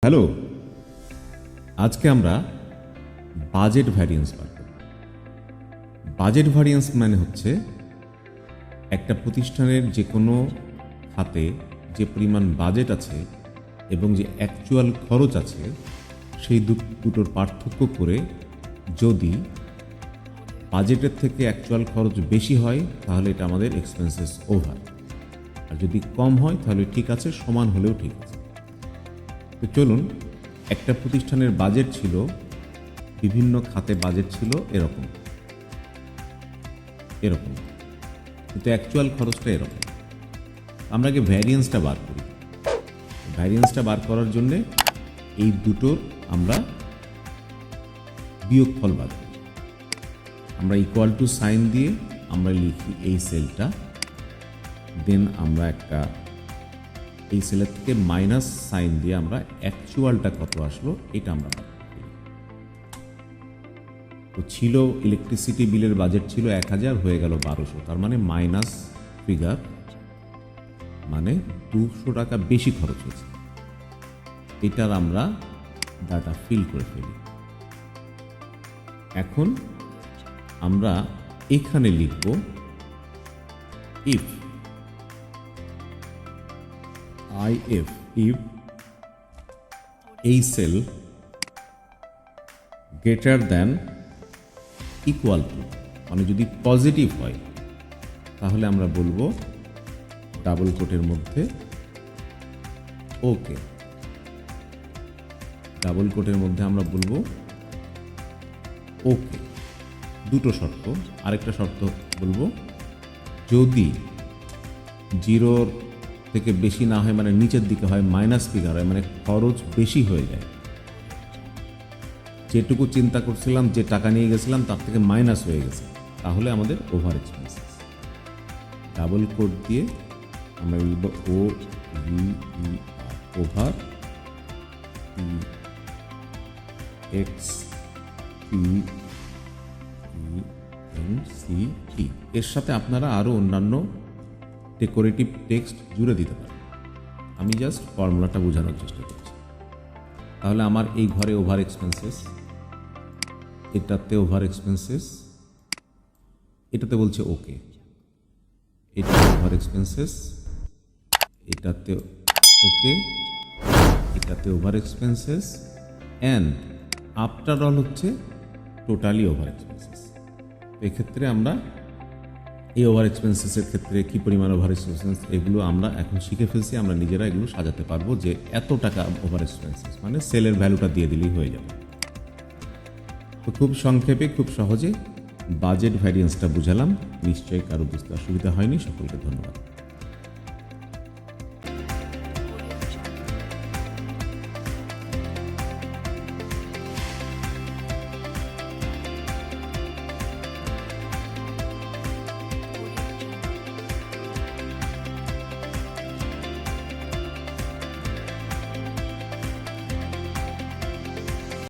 Hello, আজকে আমরা budget variance বার করব। বাজেট ভ্যারিয়েন্স মানে হচ্ছে একটা প্রতিষ্ঠানের যে কোনো খাতে যে পরিমাণ বাজেট আছে এবং যে অ্যাকচুয়াল খরচ আছে সেই দুটোর পার্থক্য করে যদি বাজেটের থেকে অ্যাকচুয়াল খরচ বেশি হয় তাহলে এটা আমাদের এক্সপেন্সেস ওভার, আর যদি কম হয় তাহলে ঠিক আছে, সমান হলেও ঠিক আছে। তো চলুন, একটা প্রতিষ্ঠানের বাজেট ছিল, বিভিন্ন খাতে বাজেট ছিল এরকম, কিন্তু অ্যাকচুয়াল খরচটা এরকম। আমরা আগে ভ্যারিয়েন্সটা বার করি। ভ্যারিয়েন্সটা বার করার জন্যে এই দুটোর আমরা বিয়োগফল বার করি। আমরা ইকুয়াল টু সাইন দিয়ে আমরা লিখি এই সেলটা, দেন আমরা একটা এই সেলের থেকে মাইনাস সাইন দিয়ে আমরা অ্যাকচুয়ালটা কত আসলো এটা আমরা বার করি। তো ছিল ইলেকট্রিসিটি বিলের বাজেট ছিল 1000, হয়ে গেল 1200, তার মানে মাইনাস ফিগার, মানে 200 টাকা বেশি খরচ হয়েছে। এটার আমরা ডাটা ফিল করে ফেলি। এখন আমরা এখানে লিখব ইফ if এই sell greater than equal to, মানে যদি পজিটিভ হয় তাহলে আমরা বলবো ডাবল কোটের মধ্যে ওকে, ডাবল কোটের মধ্যে আমরা বলবো ওকে। দুটো শর্ত, আরেকটা শর্ত বলবো যদি 0 থেকে বেশি না হয়, মানে নিচের দিকে হয়, মাইনাস ফিগার হয়, মানে খরচ বেশি হয়ে যায়, যেটুকু চিন্তা করছিলাম, যে টাকা নিয়ে গেছিলাম তার থেকে মাইনাস হয়ে গেছে, তাহলে আমাদের ওভার এক্সপেন্সেস। ডাবল কোট দিয়ে আমরা লিখব ও ওভার এক্সপেন্সিটি। এর সাথে আপনারা আরও অন্যান্য ডেকোরেটিভ টেক্সট জুড়ে দিতে পারেন। আমি জাস্ট ফর্মুলাটা বোঝানোর চেষ্টা করছি। তাহলে আমার এই ঘরে ওভার এক্সপেন্সেস, এটাতে ওভার এক্সপেন্সেস, এটাতে বলছে ওকে, এটাতে ওভার এক্সপেন্সেস, এটাতে ওকে, এটাতে over expenses, and after all হচ্ছে টোটালি ওভার এক্সপেন্সেস। এক্ষেত্রে আমরা এই ওভার এক্সপেন্সেসের ক্ষেত্রে কী পরিমাণ ওভার এক্সপেন্সেস, এগুলো আমরা এখন শিখে ফেলছি। আমরা নিজেরা এগুলো সাজাতে পারবো যে এত টাকা ওভার এক্সপেন্সেস, মানে সেলের ভ্যালুটা দিয়ে দিলেই হয়ে যাবে। তো খুব সংক্ষেপে, খুব সহজে বাজেট ভ্যারিয়েন্সটা বুঝালাম। নিশ্চয়ই কারো বুঝতে অসুবিধা হয়নি। সকলকে ধন্যবাদ।